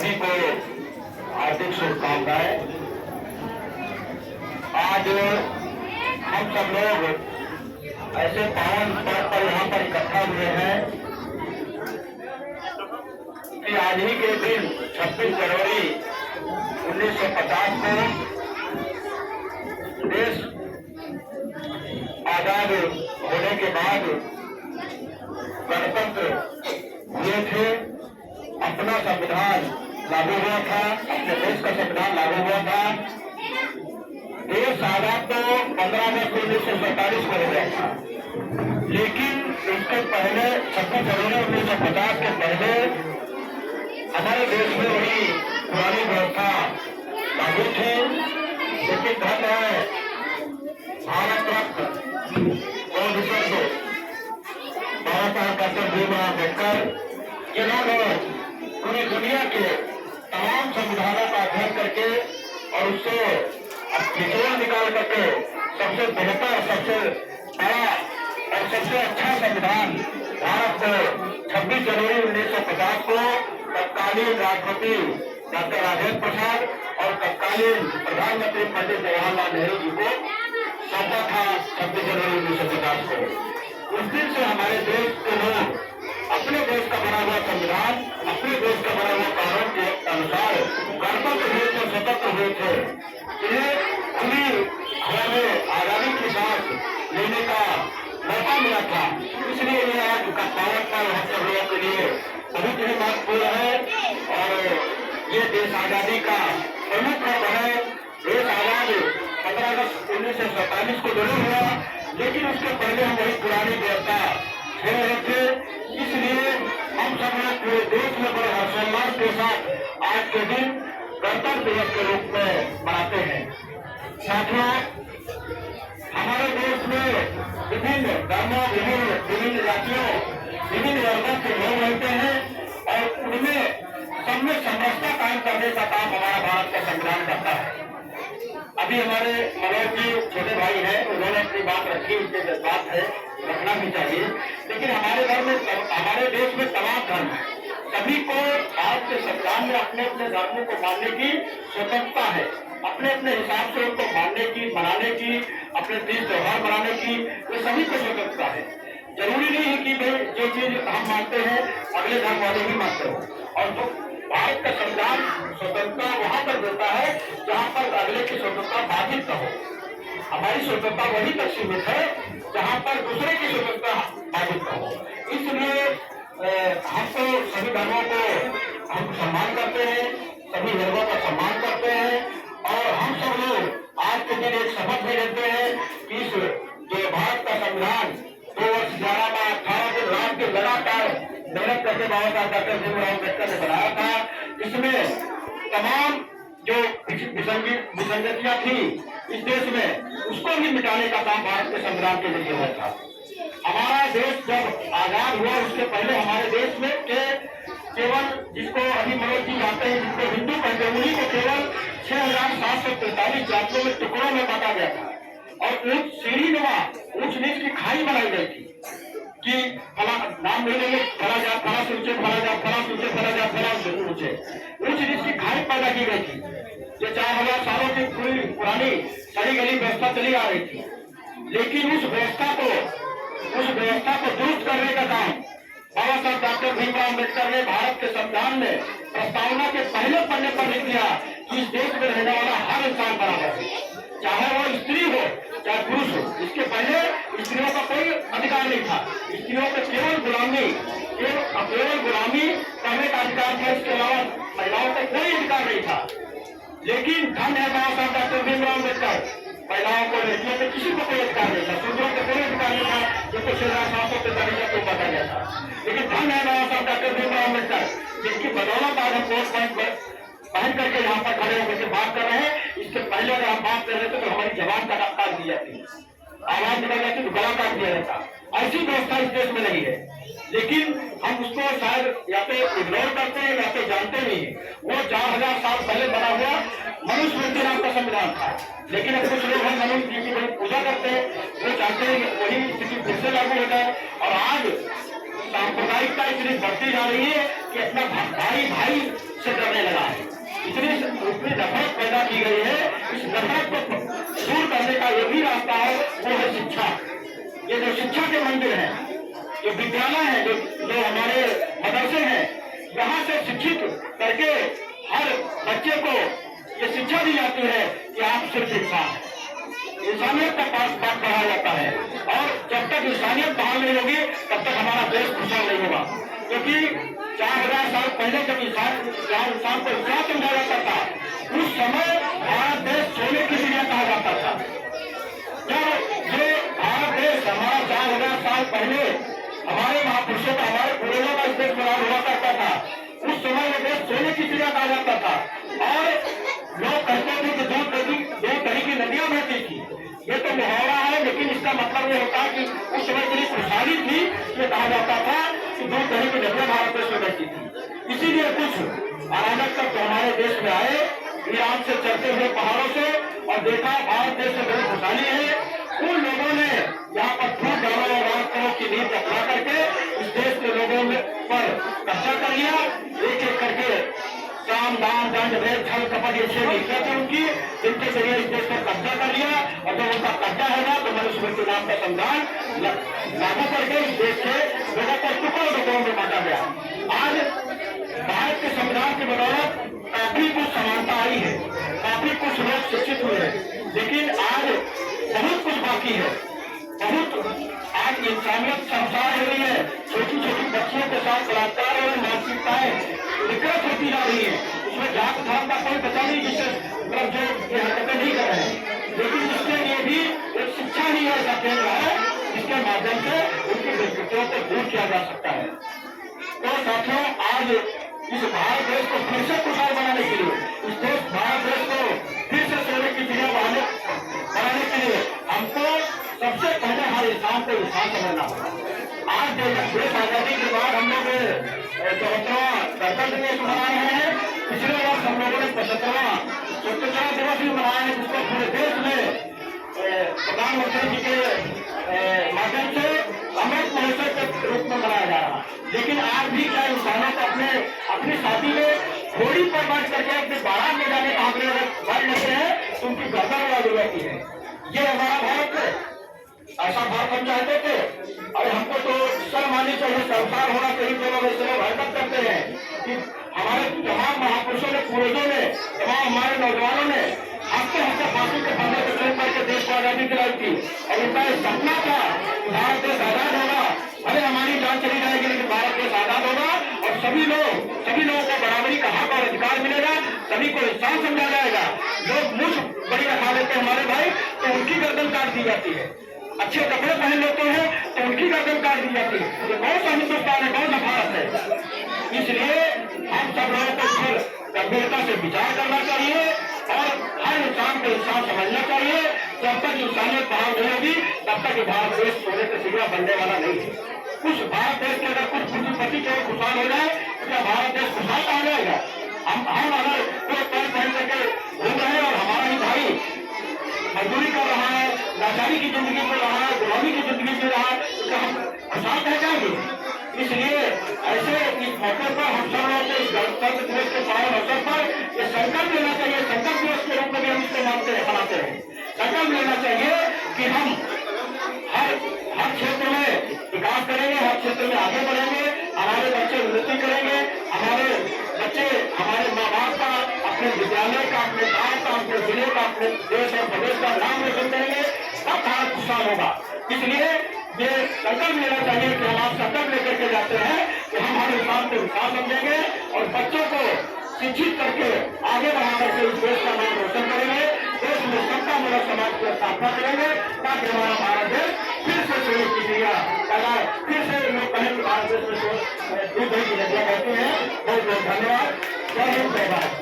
सभी को हार्दिक शुभकामनाएं। आज हम सब लोग ऐसे पावन पर्व पर यहाँ पर इकट्ठा हुए हैं कि आज ही के दिन 26 जनवरी 1950 को देश आजाद होने के बाद गणतंत्र हुए थे, अपना संविधान लागू हुआ था, अपने देश का संविधान लागू हुआ था। देश आजाद तो 15 अगस्त 1947 को हो गया था, लेकिन उसके पहले 26 जनवरी 1950 के पहले हमारे देश में वही पुरानी व्यवस्था लागू थी। लेकिन धन है भारत रत्न और विश्व बाबा साहब डॉक्टर भीमराव अम्बेडकर, जिन्होंने पूरी दुनिया के तमाम संविधानों का अध्ययन करके और उससे निचोड़ निकाल करके सबसे बेहतर, सबसे बड़ा और सबसे अच्छा संविधान भारत को 26 जनवरी 1950 को तत्कालीन राष्ट्रपति डॉक्टर राजेंद्र प्रसाद और तत्कालीन प्रधानमंत्री पंडित जवाहरलाल नेहरू जी को सौंपा था 26 जनवरी 1950 को। उस दिन से हमारे देश के लोग अपने देश का बना हुआ संविधान, अपने देश का बना हुआ कानून के अनुसार गणतंत्र हुए थे, स्वतंत्र हुए थे। इन्हें खुली हवा में आजादी की सांस लेने का मौका मिला था। इसलिए ये आज का पावन पर्व हम सब लोगों के लिए बहुत ही महत्वपूर्ण है और ये देश आजादी का प्रमुख पर्व है। देश आजाद 15 अगस्त 1947 को जरूर हुआ, लेकिन उसके पहले हम वही पुरानी व्यवस्था खेल रहे थे। इसलिए हम सब लोग पूरे देश में बड़े हर्षोल्लास के साथ आज के दिन गणतंत्र दिवस के रूप में मनाते हैं। साथियों, हमारे देश में विभिन्न धर्मों, विभिन्न जातियों, विभिन्न वर्गों के लोग रहते हैं और उनमें सब में समरसता कायम करने का काम हमारा भारत का संविधान करता है। अभी हमारे मनोज जी छोटे भाई हैं, उन्होंने अपनी बात रखी, उनके जज्बात है, रखना भी चाहिए। लेकिन हमारे घर में, हमारे देश में तमाम धर्म है, सभी को भारत के संविधान में अपने अपने धर्मों को मानने की स्वतंत्रता है, अपने अपने हिसाब से उनको मानने की, मनाने की, अपने तीज त्योहार मनाने की, ये सभी को स्वतंत्रता है। जरूरी नहीं है कि भाई जो चीज हम मानते हैं अगले धर्म वाले भी मानते हो। और जो भारत का संविधान स्वतंत्रता वहां पर देता है जहां पर अगले की स्वतंत्रता बाधित न हो। हमारी स्वतंत्रता वहीं तक सीमित है जहां पर दूसरे की स्वतंत्रता बाधित न हो। इसलिए हम तो सभी धर्मों को हम सम्मान करते हैं, सभी धर्मों का सम्मान करते हैं और हम सब लोग आज के दिन एक शपथ भी लेते हैं कि इस जो भारत का संविधान 2 वर्ष 11 माह 18 दिन रात के लगातार मेहनत करके बाबा साहब डॉक्टर भीमराव अम्बेडकर ने बनाया था, इसमें तमाम जो विसंगतियां थी इस देश में, उसको भी मिटाने का काम भारत के संविधान के जरिए हुआ था। हमारा देश जब आजाद हुआ उसके पहले हमारे देश में केवल, जिसको अभी मनोज जी जानते हैं, जिसको हिंदू कहते हैं, उन्हीं को केवल 6743 जातियों में टुकड़ों में बांटा गया था और ऊंच सीढ़ी नुमा, ऊंच नीच की खाई बनाई गई थी कि फला नाम नहीं लेंगे, फला जात फला से ऊंचे, फला जात फला से ऊंचे, फला जात फला से ऊंचे, ऊंच नीच की खाई पैदा की गई थी। ये 4000 सालों की पूरी पुरानी सही गली व्यवस्था चली आ रही थी, लेकिन उस व्यवस्था को दुरुस्त करने का काम बाबा साहब डॉक्टर भीमराव अम्बेडकर ने भारत के संविधान में प्रस्तावना के पहले पन्ने पर लिख दिया कि इस देश में रहने वाला हर इंसान बराबर है, चाहे वो स्त्री हो चाहे पुरुष हो। इसके पहले स्त्रियों का कोई अधिकार नहीं था, स्त्रियों को केवल गुलामी करने का अधिकार था, इसके अलावा महिलाओं को कोई अधिकार नहीं था। लेकिन धन है बाबा साहब डॉक्टर भीमराव अम्बेडकर, महिलाओं को, लड़कियों को किसी को कोई अधिकार नहीं था, शूद्रों को कोई अधिकार नहीं था, जो कुछ 1743 को बताया गया था। लेकिन धन है बाबा साहब डॉक्टर भीमराव अम्बेडकर, जिसकी बदौलत आज हम वोट पहन करके यहाँ पर खड़े होकर बात कर रहे हैं। इसके पहले अगर हम बात कर रहे थे तो हमारी जबान का काट दी जाती, आवाज निकल जाती तो गला काट दिया जाता। ऐसी व्यवस्था इस देश में नहीं है, लेकिन हम उसको शायद या तो इग्नोर करते हैं या तो जानते नहीं है। वो 4000 साल पहले बना हुआ मनुस्मृति नाम का संविधान था, लेकिन अब कुछ लोग मनुष्य जी की बड़ी पूजा करते हैं, वो चाहते हैं कि वही स्थिति फिर से लागू हो जाए। और आज सांप्रदायिकता इतनी बढ़ती जा रही है कि अपना भाई से डरने लगा है। इतनी नफरत पैदा की गई है। इस नफरत को दूर करने का ये भी रास्ता है, वो है शिक्षा। ये जो शिक्षा के मंदिर हैं, जो विद्यालय है, जो हमारे मदरसे हैं, यहाँ से शिक्षित करके हर बच्चे को ये शिक्षा दी जाती है कि आप सिर्फ इंसान हैं। इंसानियत का पास बात पढ़ाया जाता है, और जब तक इंसानियत बहाल नहीं होगी तब तक हमारा देश खुशहाल नहीं होगा। क्योंकि 4000 साल पहले जब इंसान को इंसान समझा जाता था, उस समय भारत देश सोने की चिड़िया कहा जाता था। जब ये भारत देश हमारा 4000 साल पहले हमारे महापुरुषों का, हमारे पूर्वजों का इस देश बना हुआ करता था, उस समय ये देश सोने की चिड़िया कहा जाता था। और लोग कहते थे कि दो दही की नदियां बहती थी। ये तो मुहावरा है, लेकिन इसका मतलब ये होता है कि उस समय इतनी खुशहाली थी, ये कहा जाता था कि दो दही की नदियां भारत देश में बहती थी। इसीलिए कुछ अराजक तक हमारे देश में आए, ईरान से चलते हुए पहाड़ों से, और देखा भारत देश में बड़ी खुशहाली है। उन लोगों ने यहाँ पर फूट डाला और राष्ट्रों की नींव रखा करके इस देश के लोगों पर कब्जा कर लिया। एक एक करके काम, दान, दंड, भेद, छल, कपट, ये 6 नीतियां थी उनकी, जिनके जरिए इस देश पर कब्जा कर लिया। और जब उनका कब्जा होगा तो मनुस्मृति नाम का संविधान लागू करके इस देश के लोगों को टुकड़ों टुकड़ों में बांटा गया। आज भारत के संविधान की बदौलत काफी कुछ समानता आई है, काफी कुछ लोग शिक्षित हुए हैं, लेकिन आज बहुत कुछ बाकी है। बहुत आज इंसानियत संसार हो रही है। छोटी छोटी बच्चियों के साथ बलात्कार और मानसिकताएं विकृत होती जा रही है। उसमें जात धर्म का कोई बचा नहीं, जिससे मतलब जो ये हरकतें नहीं कर रहे हैं, लेकिन इसके लिए भी एक शिक्षा ही ऐसा केंद्र है जिसके माध्यम से उनकी विकृतियों को दूर किया जा सकता है। तो साथियों, आज इस भारत देश को फिर से खुशहाल बनाने के लिए, इस देश भारत देश को फिर से सोने की चिड़िया बनाने के लिए हमको सबसे पहले हर इंसान को इंसान समझना होगा। आज देश आजादी के बाद हम लोग 74वां गणतंत्र दिवस मना रहे हैं। पिछले वर्ष हम लोगों ने 75वां स्वतंत्रता दिवस भी मनाया है, जिसको पूरे देश में प्रधानमंत्री जी के माध्यम से अमृत महोत्सव के रूप में मनाया जा रहा है। लेकिन आज भी क्या इंसानों को अपनी शादी में घोड़ी पर बैठ करके अपने बारात में जाने का आग्रह बढ़ लेते हैं तो उनकी गर्दन उड़ा दी जाती है। ये हमारा भारत है, ऐसा भारत हम चाहते थे। और हमको तो शर्म आनी चाहिए, संसार होना चाहिए। जो लोग ऐसे लोग हरकत करते हैं कि हमारे तमाम महापुरुषों ने, पूर्वजों ने, तमाम हमारे नौजवानों ने हफ्ते हफ्ते फांसी के फंदे पे चढ़ करके देश को आजादी दिलाई थी, और उनका एक सपना था कि भारत देश आजाद होगा। अरे हमारी जान चली जाएगी, लेकिन भारत देश आजाद होगा और सभी लोगों को बराबरी का हक और अधिकार मिलेगा, सभी को इंसान समझा जाएगा। लोग मुझ बड़ी रखा लेते हैं हमारे भाई, तो उनकी गर्दन काट दी जाती है। अच्छे कपड़े पहन लेते हैं तो उनकी गर्दन काट दी जाती है। ये कौन सा हिंदुस्तान है, कौन सा भारत है? इसलिए हम सब लोगों को गंभीरता से विचार करना चाहिए और हर इंसान को इंसान समझना चाहिए। जब तक इंसानियत बहाल नहीं होगी तब तक भारत देश सोने की चिड़िया बनने वाला नहीं है। कुछ भारत देश के अगर कुछ पूंजीपति केवल खुशहाल हो जाए तो क्या भारत देश खुशहाल कहा जाएगा? हम अगर कोई पैर पहन करके घूम रहे हैं और हमारा ही भाई मजदूरी कर रहा है, लाचारी की जिंदगी जी रहा है, गुलामी की जिंदगी जी रहा है, तो हम खुशहाल कह जाएंगे। इसलिए ऐसे इस मौके पर हम सब लोग को इस गणतंत्र दिवस के पावन अवसर पर ये संकल्प लेना चाहिए। संकल्प दिवस के रूप में भी हम इसको मनाते हैं। संकल्प लेना चाहिए कि हम हर क्षेत्र में विकास करेंगे, हर क्षेत्र में आगे बढ़ेंगे, हमारे बच्चे उन्नति करेंगे, हमारे बच्चे हमारे माँ बाप का, अपने विद्यालय का, अपने गांव का, अपने जिले का, अपने देश और प्रदेश का नाम रोशन करेंगे, तब भारत खुशहाल होगा। इसलिए ये संकल्प लेना चाहिए कि हम आप संकल्प लेकर के जाते हैं कि हम हर इंसान को इंसान समझेंगे और बच्चों को शिक्षित करके आगे बढ़ा करके इस देश का नाम रोशन करेंगे, देश में समतामूलक समाज की स्थापना करेंगे, ताकि हमारा भारत देश फिर से सोने की चिड़िया पैदा, फिर से लोग कहें कि भारत देश में दूध दही की नदियां बहती हैं। बहुत बहुत धन्यवाद। जय हिंद, जय भारत।